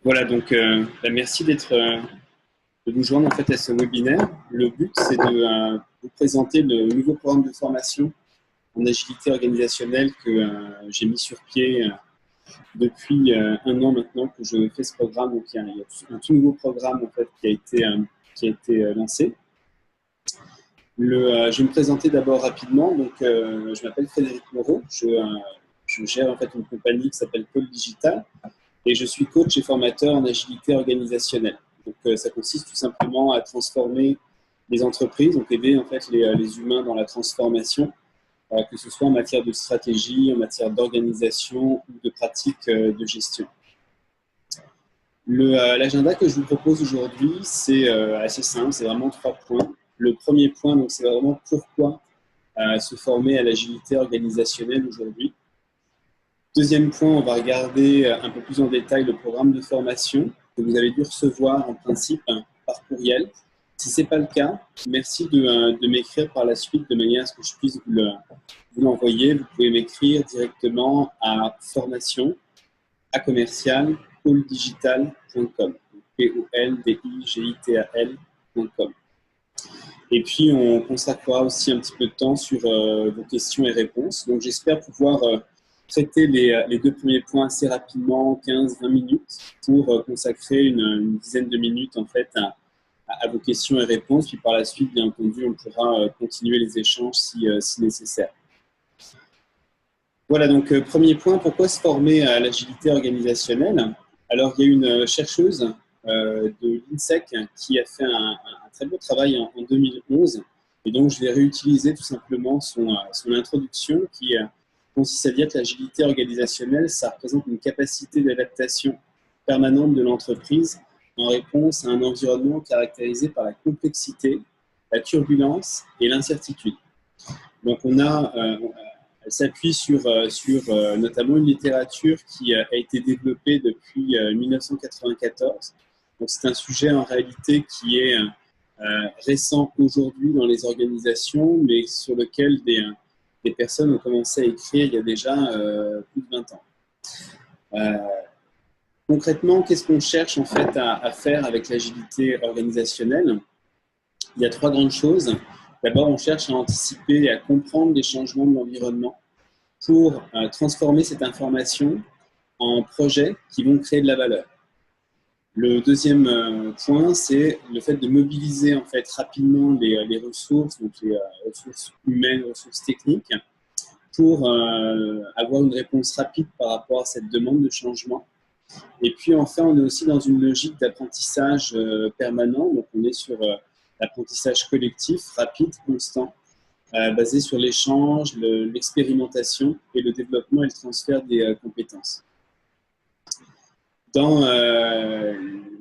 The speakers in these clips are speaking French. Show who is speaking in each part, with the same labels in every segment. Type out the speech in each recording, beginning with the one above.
Speaker 1: Voilà, donc merci de vous joindre en fait à ce webinaire. Le but, c'est de vous présenter le nouveau programme de formation en agilité organisationnelle que j'ai mis sur pied depuis un an maintenant que je fais ce programme. Donc, il y a un tout nouveau programme en fait, qui a été lancé. Je vais me présenter d'abord rapidement. Donc, je m'appelle Frédéric Moreau. Je gère en fait une compagnie qui s'appelle Pôle Digital. Et je suis coach et formateur en agilité organisationnelle. Donc, ça consiste tout simplement à transformer les entreprises, donc aider en fait les humains dans la transformation, que ce soit en matière de stratégie, en matière d'organisation ou de pratique de gestion. L'agenda que je vous propose aujourd'hui, c'est assez simple, c'est vraiment 3 points. Le premier point, donc, c'est vraiment pourquoi se former à l'agilité organisationnelle aujourd'hui. Deuxième point, on va regarder un peu plus en détail le programme de formation que vous avez dû recevoir en principe par courriel. Si ce n'est pas le cas, merci de m'écrire par la suite de manière à ce que je puisse vous l'envoyer. Vous pouvez m'écrire directement à formation@commercial-pôledigital.com, POLDIGITAL.com. Et puis, on consacrera aussi un petit peu de temps sur vos questions et réponses. Donc, j'espère pouvoir traiter les 2 premiers points assez rapidement, 15-20 minutes, pour consacrer une dizaine de minutes en fait à vos questions et réponses. Puis par la suite, bien entendu, on pourra continuer les échanges si nécessaire. Voilà, donc premier point, pourquoi se former à l'agilité organisationnelle? Alors, il y a une chercheuse de l'INSEC qui a fait un très beau travail en 2011. Et donc, je vais réutiliser tout simplement son introduction qui consiste à dire que l'agilité organisationnelle, ça représente une capacité d'adaptation permanente de l'entreprise en réponse à un environnement caractérisé par la complexité, la turbulence et l'incertitude. Donc, elle s'appuie sur notamment une littérature qui a été développée depuis 1994. Donc, c'est un sujet en réalité qui est récent aujourd'hui dans les organisations, mais sur lequel des personnes ont commencé à écrire il y a déjà plus de 20 ans. Concrètement, qu'est-ce qu'on cherche en fait à faire avec l'agilité organisationnelle? Il y a 3 grandes choses. D'abord, on cherche à anticiper et à comprendre les changements de l'environnement pour transformer cette information en projets qui vont créer de la valeur. Le deuxième point, c'est le fait de mobiliser en fait rapidement les ressources, donc les ressources humaines, ressources techniques, pour avoir une réponse rapide par rapport à cette demande de changement. Et puis enfin, on est aussi dans une logique d'apprentissage permanent, donc on est sur l'apprentissage collectif, rapide, constant, basé sur l'échange, l'expérimentation et le développement et le transfert des compétences. Dans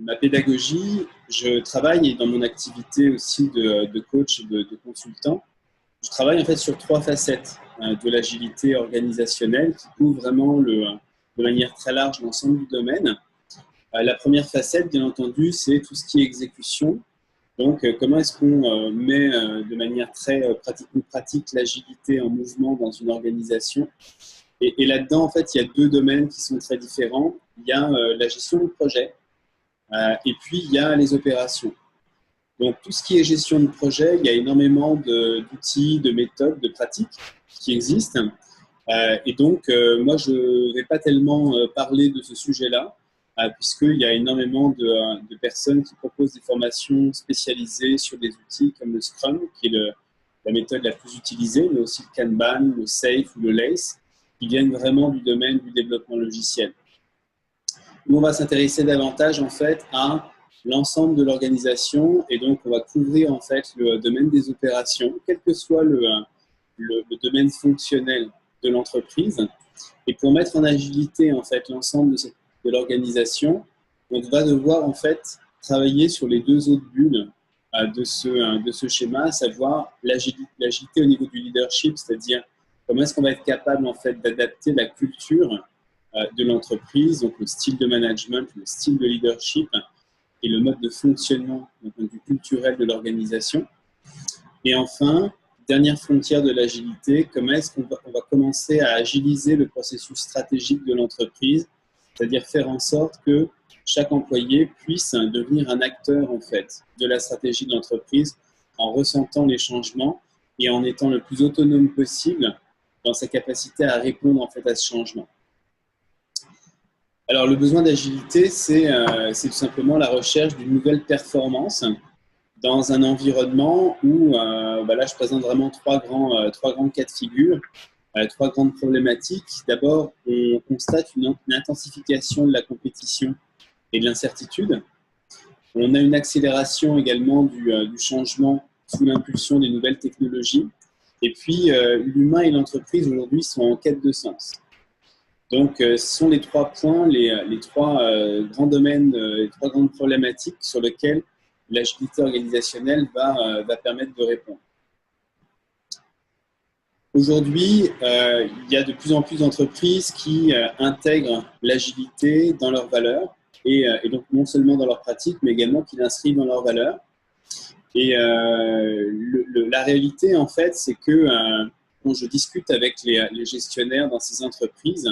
Speaker 1: ma pédagogie, je travaille, et dans mon activité aussi de coach et de consultant, je travaille en fait sur 3 facettes de l'agilité organisationnelle qui couvrent vraiment de manière très large l'ensemble du domaine. La première facette, bien entendu, c'est tout ce qui est exécution. Donc, comment est-ce qu'on met de manière très pratique l'agilité en mouvement dans une organisation? Et là-dedans, en fait, il y a 2 domaines qui sont très différents. Il y a la gestion de projet et puis il y a les opérations. Donc, tout ce qui est gestion de projet, il y a énormément d'outils, de méthodes, de pratiques qui existent. Et donc, moi, je ne vais pas tellement parler de ce sujet-là, puisqu'il y a énormément de personnes qui proposent des formations spécialisées sur des outils comme le Scrum, qui est la méthode la plus utilisée, mais aussi le Kanban, le Safe ou le LACE, qui viennent vraiment du domaine du développement logiciel. Nous, on va s'intéresser davantage en fait à l'ensemble de l'organisation et donc on va couvrir en fait le domaine des opérations, quel que soit le domaine fonctionnel de l'entreprise. Et pour mettre en agilité en fait l'ensemble de l'organisation, on va devoir en fait travailler sur les 2 autres bulles de ce schéma, à savoir l'agilité au niveau du leadership, c'est-à-dire comment est-ce qu'on va être capable en fait d'adapter la culture de l'entreprise, donc le style de management, le style de leadership et le mode de fonctionnement d'un point de vue culturel de l'organisation. Et enfin, dernière frontière de l'agilité, comment est-ce qu'on va commencer à agiliser le processus stratégique de l'entreprise, c'est-à-dire faire en sorte que chaque employé puisse devenir un acteur en fait de la stratégie de l'entreprise en ressentant les changements et en étant le plus autonome possible dans sa capacité à répondre en fait à ce changement. Alors, le besoin d'agilité, c'est tout simplement la recherche d'une nouvelle performance dans un environnement où, là, je présente vraiment trois grands cas de figure, trois grandes problématiques. D'abord, on constate une intensification de la compétition et de l'incertitude. On a une accélération également du changement sous l'impulsion des nouvelles technologies. Et puis, l'humain et l'entreprise aujourd'hui sont en quête de sens. Donc, ce sont les trois points, les trois grands domaines, les trois grandes problématiques sur lesquelles l'agilité organisationnelle va permettre de répondre. Aujourd'hui, il y a de plus en plus d'entreprises qui intègrent l'agilité dans leurs valeurs et donc non seulement dans leurs pratiques, mais également qui l'inscrivent dans leurs valeurs. Et la réalité, en fait, c'est que quand je discute avec les gestionnaires dans ces entreprises,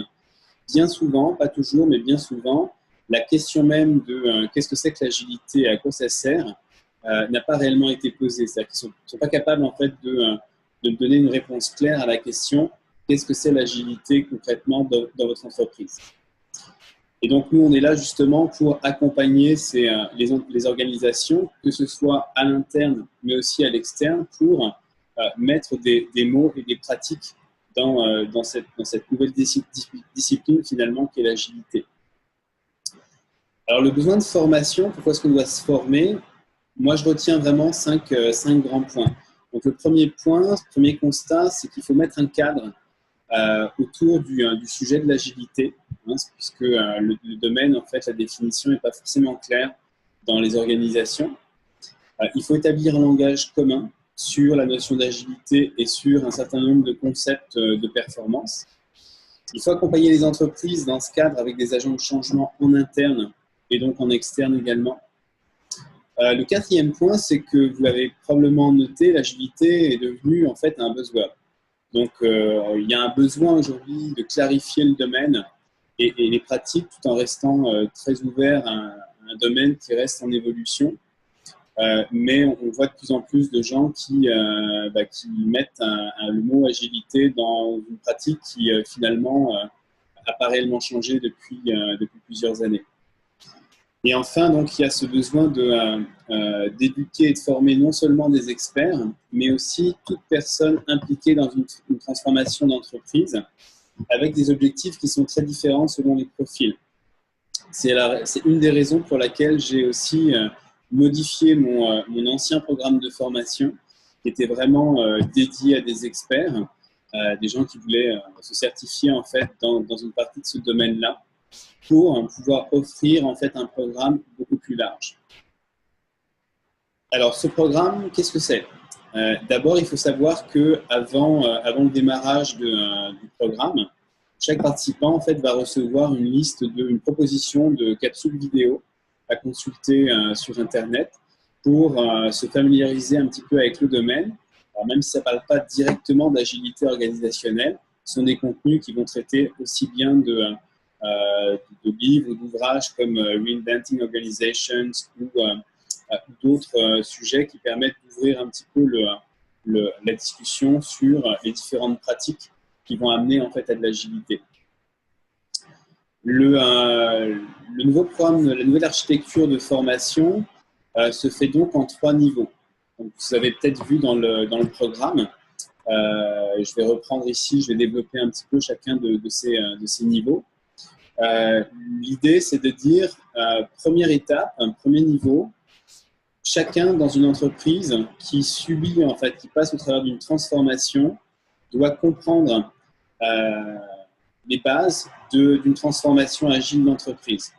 Speaker 1: bien souvent, pas toujours, mais bien souvent, la question même de qu'est-ce que c'est que l'agilité et à quoi ça sert n'a pas réellement été posée. C'est-à-dire qu'ils ne sont pas capables en fait, de me donner une réponse claire à la question qu'est-ce que c'est l'agilité concrètement dans votre entreprise. Et donc, nous, on est là justement pour accompagner les organisations, que ce soit à l'interne, mais aussi à l'externe, pour mettre des mots et des pratiques dans cette nouvelle discipline finalement qui est l'agilité. Alors le besoin de formation, pourquoi est-ce qu'on doit se former? Moi je retiens vraiment cinq grands points. Donc le premier point, le premier constat, c'est qu'il faut mettre un cadre autour du sujet de l'agilité, puisque le domaine, en fait, la définition n'est pas forcément claire dans les organisations. Il faut établir un langage commun sur la notion d'agilité et sur un certain nombre de concepts de performance. Il faut accompagner les entreprises dans ce cadre avec des agents de changement en interne et donc en externe également. Le quatrième point, c'est que vous l'avez probablement noté, l'agilité est devenue en fait un buzzword. Donc, il y a un besoin aujourd'hui de clarifier le domaine et les pratiques tout en restant très ouvert à un domaine qui reste en évolution. Mais on voit de plus en plus de gens qui mettent le mot agilité dans une pratique qui finalement a pas réellement changé depuis plusieurs années. Et enfin, donc, il y a ce besoin d'éduquer et de former non seulement des experts, mais aussi toute personne impliquée dans une transformation d'entreprise avec des objectifs qui sont très différents selon les profils. C'est une des raisons pour laquelle j'ai aussi modifié mon ancien programme de formation qui était vraiment dédié à des experts, des gens qui voulaient se certifier en fait dans une partie de ce domaine-là, pour pouvoir offrir en fait un programme beaucoup plus large. Alors ce programme, qu'est-ce que c'est? D'abord, il faut savoir que avant le démarrage du programme, chaque participant en fait va recevoir une proposition de capsules vidéo à consulter sur Internet pour se familiariser un petit peu avec le domaine. Alors, même si ça ne parle pas directement d'agilité organisationnelle, ce sont des contenus qui vont traiter aussi bien de livres ou d'ouvrages comme Reinventing Organizations ou d'autres sujets qui permettent d'ouvrir un petit peu la discussion sur les différentes pratiques qui vont amener en fait à de l'agilité. Le nouveau programme, la nouvelle architecture de formation se fait donc en 3 niveaux. Donc, vous avez peut-être vu dans le programme. Je vais reprendre ici, je vais développer un petit peu chacun de ces niveaux. L'idée, c'est de dire, première étape, un premier niveau, chacun dans une entreprise qui subit, en fait, qui passe au travers d'une transformation, doit comprendre les bases d'une transformation agile d'entreprise,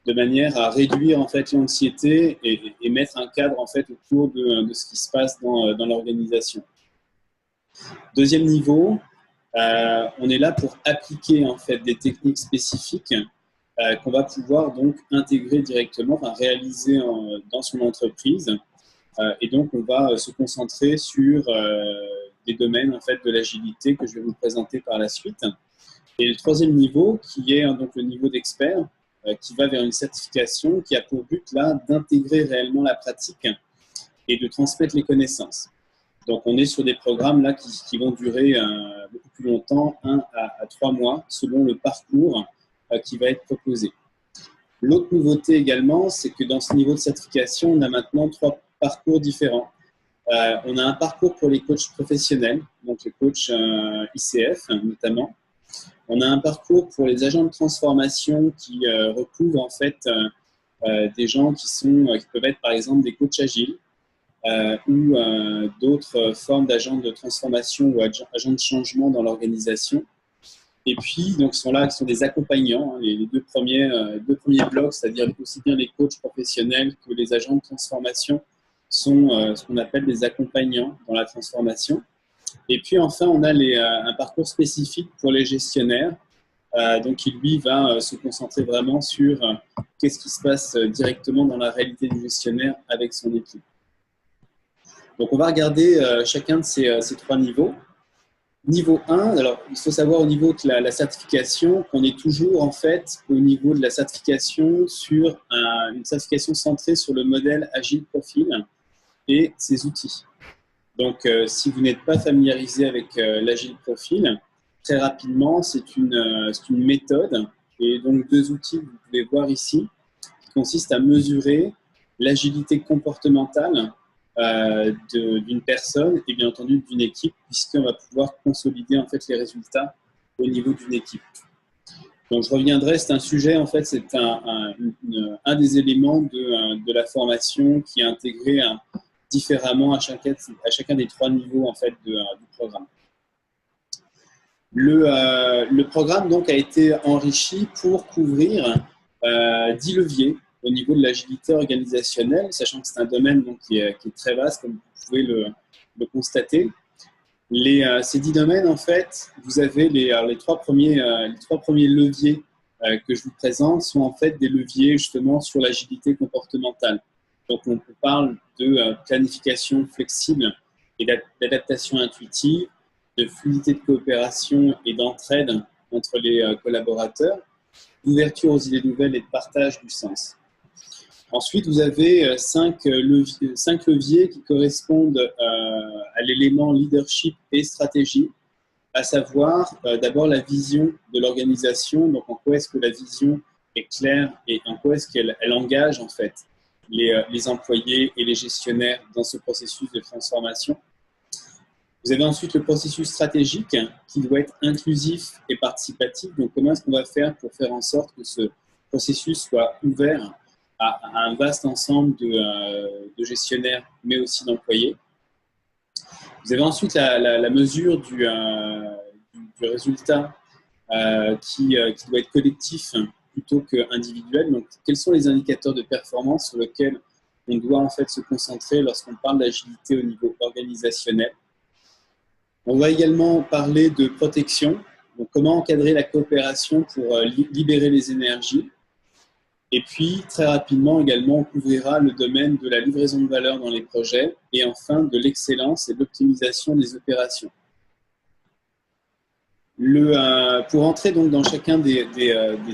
Speaker 1: de manière à réduire en fait l'anxiété et mettre un cadre en fait autour de ce qui se passe dans l'organisation. Deuxième niveau, on est là pour appliquer en fait des techniques spécifiques qu'on va pouvoir donc intégrer directement, enfin réaliser dans son entreprise. Et donc on va se concentrer sur des domaines en fait de l'agilité que je vais vous présenter par la suite. Et le troisième niveau, qui est donc le niveau d'expert, qui va vers une certification qui a pour but là d'intégrer réellement la pratique et de transmettre les connaissances. Donc, on est sur des programmes là qui vont durer beaucoup plus longtemps, 1 à 3 mois, selon le parcours qui va être proposé. L'autre nouveauté également, c'est que dans ce niveau de certification, on a maintenant 3 parcours différents. On a un parcours pour les coachs professionnels, donc les coachs ICF notamment. On a un parcours pour les agents de transformation qui recouvrent en fait des gens qui peuvent être par exemple des coachs agiles ou d'autres formes d'agents de transformation ou agents de changement dans l'organisation. Et puis, donc, sont des accompagnants. Les deux premiers blocs, c'est-à-dire aussi bien les coachs professionnels que les agents de transformation, sont ce qu'on appelle des accompagnants dans la transformation. Et puis, enfin, on a un parcours spécifique pour les gestionnaires, donc qui, lui, va se concentrer vraiment sur qu'est-ce qui se passe directement dans la réalité du gestionnaire avec son équipe. Donc, on va regarder chacun de ces 3 niveaux. Niveau 1, alors il faut savoir au niveau de la certification qu'on est toujours en fait au niveau de la certification sur une certification centrée sur le modèle Agile Profil et ses outils. Donc si vous n'êtes pas familiarisé avec l'Agile Profil, très rapidement c'est une méthode et donc 2 outils que vous pouvez voir ici qui consistent à mesurer l'agilité comportementale d'une personne et bien entendu d'une équipe, puisqu'on va pouvoir consolider en fait les résultats au niveau d'une équipe. Donc je reviendrai, c'est un sujet en fait, c'est un des éléments de la formation qui est intégré différemment à chacun des 3 niveaux en fait du programme. Le programme donc a été enrichi pour couvrir 10 leviers au niveau de l'agilité organisationnelle, sachant que c'est un domaine donc, qui est très vaste, comme vous pouvez le constater. Ces 10 domaines, en fait, vous avez les 3 premiers leviers que je vous présente sont en fait des leviers justement sur l'agilité comportementale. Donc, on parle de planification flexible et d'adaptation intuitive, de fluidité de coopération et d'entraide entre les collaborateurs, d'ouverture aux idées nouvelles et de partage du sens. Ensuite, vous avez 5 leviers qui correspondent à l'élément leadership et stratégie, à savoir d'abord la vision de l'organisation, donc en quoi est-ce que la vision est claire et en quoi est-ce qu'elle engage en fait les employés et les gestionnaires dans ce processus de transformation. Vous avez ensuite le processus stratégique qui doit être inclusif et participatif. Donc, comment est-ce qu'on va faire pour faire en sorte que ce processus soit ouvert à un vaste ensemble de gestionnaires, mais aussi d'employés. Vous avez ensuite la mesure du résultat qui doit être collectif plutôt qu'individuel. Donc, quels sont les indicateurs de performance sur lesquels on doit en fait se concentrer lorsqu'on parle d'agilité au niveau organisationnel? On va également parler de protection, donc comment encadrer la coopération pour libérer les énergies. Et puis, très rapidement également, on couvrira le domaine de la livraison de valeur dans les projets et enfin de l'excellence et de l'optimisation des opérations. Pour entrer donc dans chacun des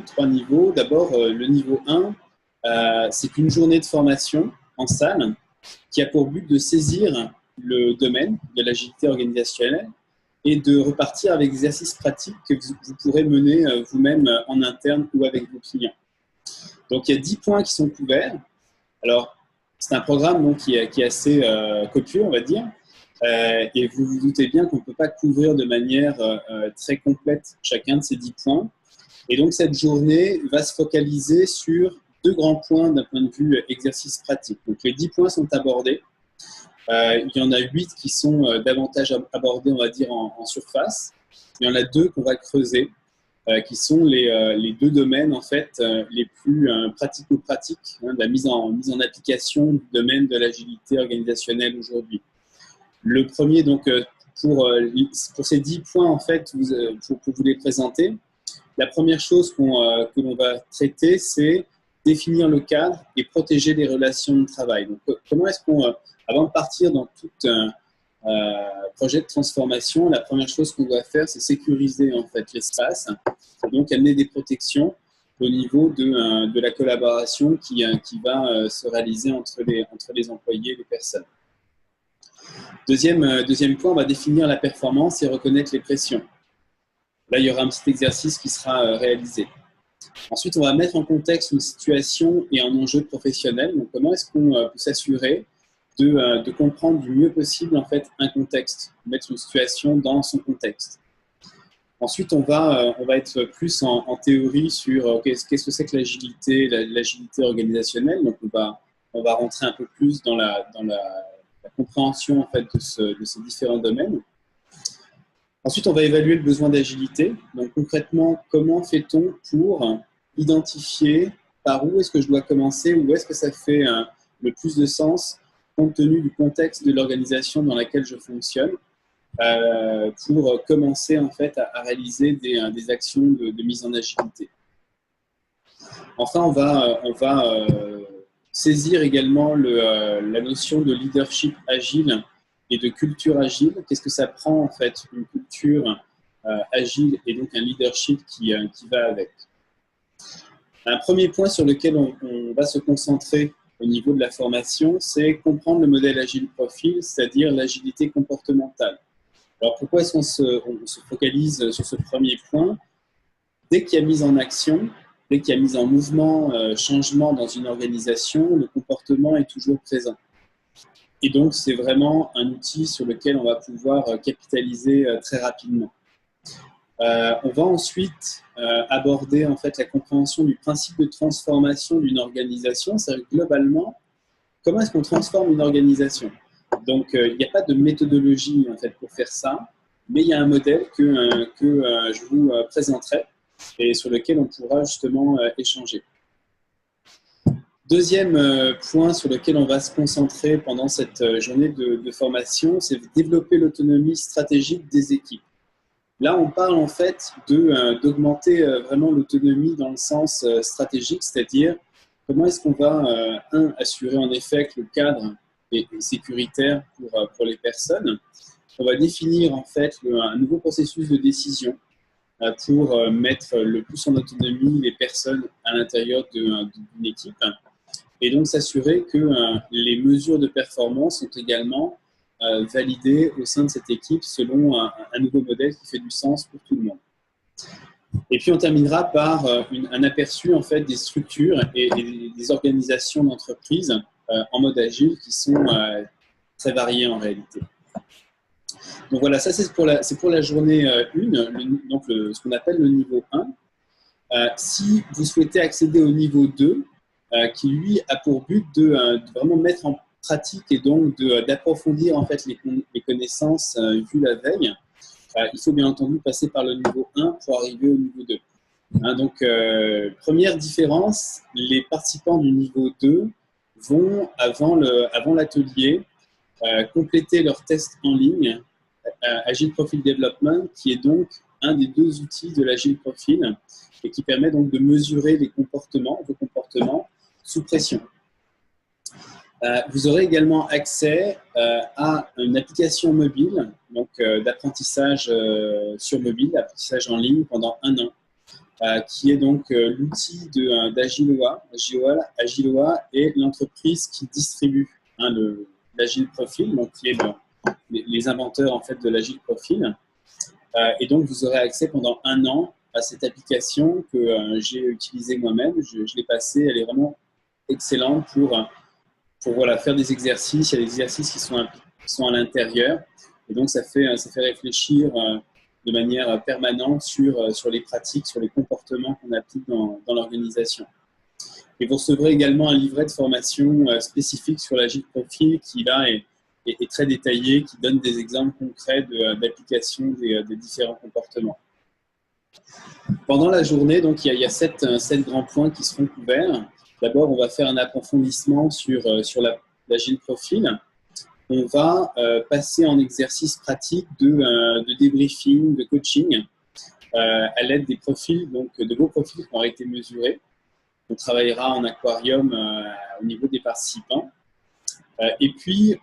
Speaker 1: 3 niveaux, d'abord le niveau 1, c'est une journée de formation en salle qui a pour but de saisir le domaine de l'agilité organisationnelle et de repartir avec des exercices pratiques que vous pourrez mener vous-même en interne ou avec vos clients. Donc, il y a 10 points qui sont couverts. Alors, c'est un programme donc, qui est assez copieux, on va dire. Et vous vous doutez bien qu'on ne peut pas couvrir de manière très complète chacun de ces 10 points. Et donc, cette journée va se focaliser sur 2 grands points d'un point de vue exercice pratique. Donc, les 10 points sont abordés. Il y en a 8 qui sont davantage abordés, on va dire, en surface. Il y en a 2 qu'on va creuser, qui sont les 2 domaines en fait les plus pratico-pratiques de la mise en application du domaine de l'agilité organisationnelle aujourd'hui. Le premier, donc, pour ces 10 points, en fait, pour vous les présenter, la première chose que l'on va traiter, c'est définir le cadre et protéger les relations de travail. Donc, comment est-ce qu'on, avant de partir dans tout projet de transformation, la première chose qu'on doit faire, c'est sécuriser en fait l'espace, donc amener des protections au niveau de la collaboration qui va se réaliser entre les employés et les personnes. Deuxième point, on va définir la performance et reconnaître les pressions. Là, il y aura un petit exercice qui sera réalisé. Ensuite, on va mettre en contexte une situation et un enjeu professionnel. Donc, comment est-ce qu'on peut s'assurer de comprendre du mieux possible en fait, un contexte, mettre une situation dans son contexte. Ensuite, on va être plus en théorie sur qu'est-ce que c'est que l'agilité organisationnelle. Donc, on va rentrer un peu plus dans la compréhension en fait, de ces différents domaines. Ensuite, on va évaluer le besoin d'agilité. Donc, concrètement, comment fait-on pour identifier par où est-ce que je dois commencer, où est-ce que ça fait le plus de sens compte tenu du contexte de l'organisation dans laquelle je fonctionne, pour commencer en fait à réaliser des actions de mise en agilité. Enfin, on va saisir également la notion de leadership agile et de culture agile. Qu'est-ce que ça prend en fait une culture agile et donc un leadership qui va avec. Un premier point sur lequel on va se concentrer au niveau de la formation, c'est comprendre le modèle Agile Profil, c'est-à-dire l'agilité comportementale. Alors pourquoi est-ce qu'on se focalise sur ce premier point? Dès qu'il y a mise en action, dès qu'il y a mise en mouvement, changement dans une organisation, le comportement est toujours présent. Et donc, c'est vraiment un outil sur lequel on va pouvoir capitaliser très rapidement. On va ensuite aborder en fait, la compréhension du principe de transformation d'une organisation. C'est-à-dire globalement, comment est-ce qu'on transforme une organisation? Donc, il n'y a pas de méthodologie en fait, pour faire ça, mais il y a un modèle que je vous présenterai et sur lequel on pourra justement échanger. Deuxième point sur lequel on va se concentrer pendant cette journée de formation, c'est de développer l'autonomie stratégique des équipes. Là, on parle en fait d'augmenter vraiment l'autonomie dans le sens stratégique, c'est-à-dire comment est-ce qu'on va, assurer en effet que le cadre est sécuritaire pour les personnes. On va définir en fait un nouveau processus de décision pour mettre le plus en autonomie les personnes à l'intérieur d'une équipe. Et donc s'assurer que les mesures de performance sont également validées au sein de cette équipe selon un nouveau modèle qui fait du sens pour tout le monde. Et puis on terminera par un aperçu en fait, des structures et des organisations d'entreprise en mode agile qui sont très variées en réalité. Donc voilà, ça c'est pour la journée 1, donc ce qu'on appelle le niveau 1. Si vous souhaitez accéder au niveau 2, qui lui a pour but de vraiment mettre en pratique et donc d'approfondir en fait les connaissances vues la veille, il faut bien entendu passer par le niveau 1 pour arriver au niveau 2. Donc, première différence, les participants du niveau 2 vont, avant l'atelier, compléter leur test en ligne, Agile Profile Development, qui est donc un des 2 outils de l'Agile Profile et qui permet donc de mesurer vos comportements sous pression. Vous aurez également accès à une application mobile, donc d'apprentissage sur mobile, apprentissage en ligne pendant 1 an, qui est donc l'outil d'Agiloa. Agiloa est l'entreprise qui distribue l'Agile Profile, donc qui est les inventeurs en fait de l'Agile Profile. Et donc vous aurez accès pendant 1 an à cette application que j'ai utilisée moi-même. Je l'ai passée, elle est vraiment excellente pour voilà, faire des exercices. Il y a des exercices qui sont à l'intérieur. Et donc, ça fait réfléchir de manière permanente sur les pratiques, sur les comportements qu'on applique dans l'organisation. Et vous recevrez également un livret de formation spécifique sur l'Agile Profile qui, là, est très détaillé, qui donne des exemples concrets d'application des différents comportements. Pendant la journée, donc, il y a 7 grands points qui seront couverts. D'abord, on va faire un approfondissement sur l'Agile Profile. On va passer en exercice pratique de débriefing, de coaching, à l'aide des profils, donc de vos profils qui ont été mesurés. On travaillera en aquarium au niveau des participants. Et puis,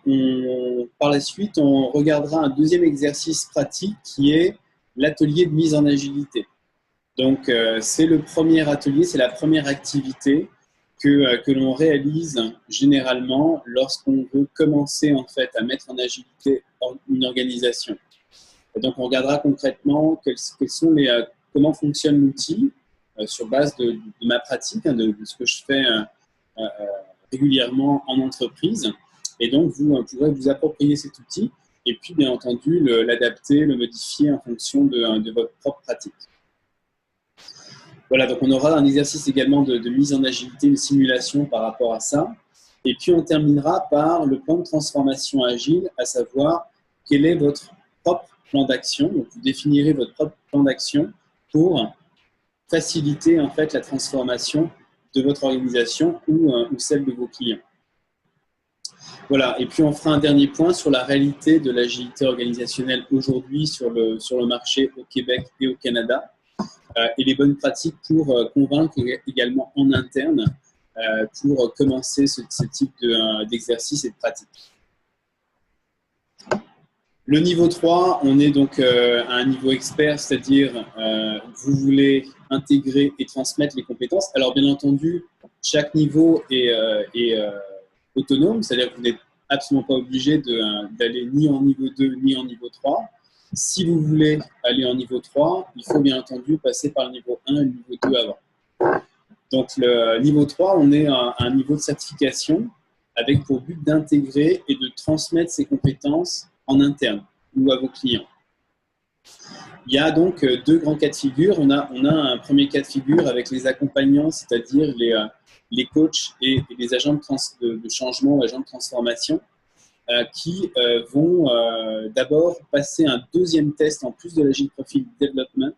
Speaker 1: par la suite, on regardera un deuxième exercice pratique qui est l'atelier de mise en agilité. Donc, c'est le premier atelier, c'est la première activité que l'on réalise généralement lorsqu'on veut commencer en fait à mettre en agilité une organisation. Et donc, on regardera concrètement comment fonctionne l'outil sur base de ma pratique, de ce que je fais régulièrement en entreprise. Et donc, vous pourrez vous approprier cet outil et puis, bien entendu, l'adapter, le modifier en fonction de votre propre pratique. Voilà, donc on aura un exercice également de mise en agilité, une simulation par rapport à ça. Et puis, on terminera par le plan de transformation agile, à savoir quel est votre propre plan d'action. Donc, vous définirez votre propre plan d'action pour faciliter en fait la transformation de votre organisation ou celle de vos clients. Voilà, et puis on fera un dernier point sur la réalité de l'agilité organisationnelle aujourd'hui sur le marché au Québec et au Canada et les bonnes pratiques pour convaincre également en interne pour commencer ce type d'exercice et de pratique. Le niveau 3, on est donc à un niveau expert, c'est-à-dire vous voulez intégrer et transmettre les compétences. Alors bien entendu, chaque niveau est autonome, c'est-à-dire que vous n'êtes absolument pas obligé d'aller ni en niveau 2 ni en niveau 3. Si vous voulez aller en niveau 3, il faut bien entendu passer par le niveau 1 et le niveau 2 avant. Donc le niveau 3, on est à un niveau de certification avec pour but d'intégrer et de transmettre ces compétences en interne ou à vos clients. Il y a donc deux grands cas de figure. On a un premier cas de figure avec les accompagnants, c'est-à-dire les coachs et les agents de changement, agents de transformation, qui vont d'abord passer un deuxième test en plus de l'Agile Profile Development.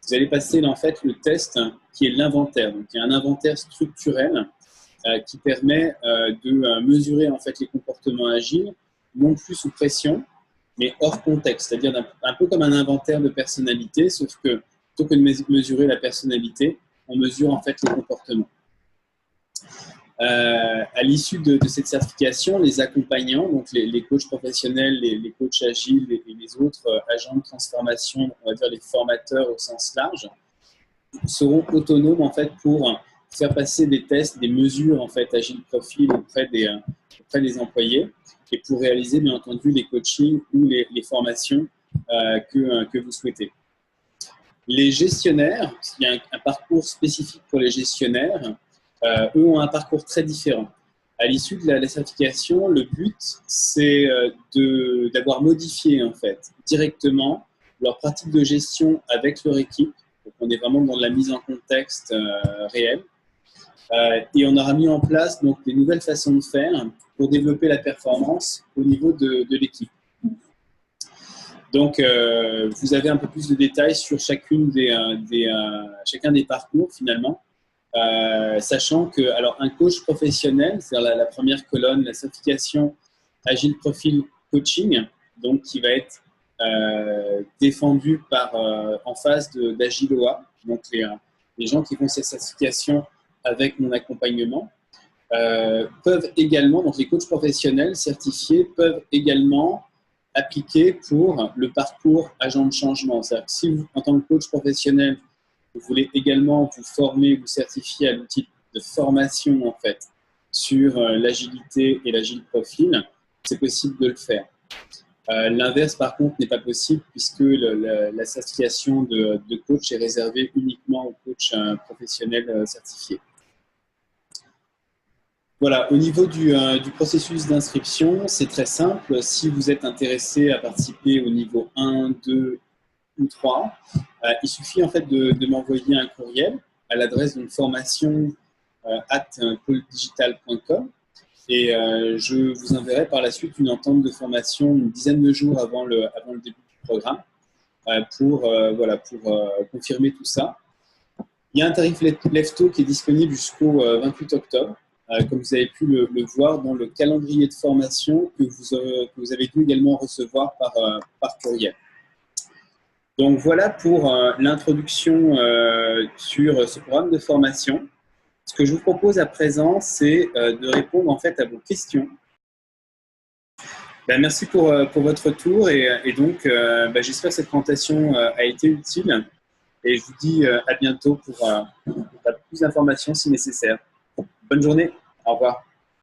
Speaker 1: Vous allez passer en fait le test qui est l'inventaire. Donc, il y a un inventaire structurel qui permet de mesurer en fait les comportements agiles, non plus sous pression, mais hors contexte, c'est-à-dire un peu comme un inventaire de personnalité, sauf que plutôt que de mesurer la personnalité, on mesure en fait les comportements. À l'issue de cette certification, les accompagnants, donc les coachs professionnels, les coachs agiles et les autres agents de transformation, on va dire les formateurs au sens large, seront autonomes en fait pour faire passer des tests, des mesures en fait Agile Profile auprès des employés et pour réaliser bien entendu les coachings ou les formations que vous souhaitez. Les gestionnaires, il y a un parcours spécifique pour les gestionnaires. Eux ont un parcours très différent. À l'issue de la certification, le but, c'est d'avoir modifié en fait, directement leur pratique de gestion avec leur équipe. Donc, on est vraiment dans la mise en contexte réelle. Et on aura mis en place donc, des nouvelles façons de faire pour développer la performance au niveau de l'équipe. Donc, vous avez un peu plus de détails sur chacun des parcours finalement. Sachant que, alors, un coach professionnel, c'est-à-dire la première colonne, la certification Agile Profile Coaching, donc qui va être défendue en face d'Agiloa, donc les gens qui font cette certification avec mon accompagnement, peuvent également, donc les coachs professionnels certifiés peuvent également appliquer pour le parcours agent de changement. C'est-à-dire que si vous, en tant que coach professionnel, vous voulez également vous former, vous certifier à l'outil de formation en fait sur l'agilité et l'agile profil, c'est possible de le faire. L'inverse par contre n'est pas possible puisque la certification de coach est réservée uniquement aux coachs professionnels certifiés. Voilà, au niveau du processus d'inscription, c'est très simple. Si vous êtes intéressé à participer au niveau 1, 2 ou 3, il suffit en fait de m'envoyer un courriel à l'adresse d'une formation @poledigital.com et je vous enverrai par la suite une entente de formation une dizaine de jours avant le début du programme pour confirmer tout ça. Il y a un tarif Lefto qui est disponible jusqu'au 28 octobre. Comme vous avez pu le voir dans le calendrier de formation que vous avez dû également recevoir par courriel. Donc voilà pour l'introduction sur ce programme de formation. Ce que je vous propose à présent, c'est de répondre en fait à vos questions. Merci pour votre tour et donc j'espère que cette présentation a été utile. Et je vous dis à bientôt pour plus d'informations si nécessaire. Bonne journée. Au revoir.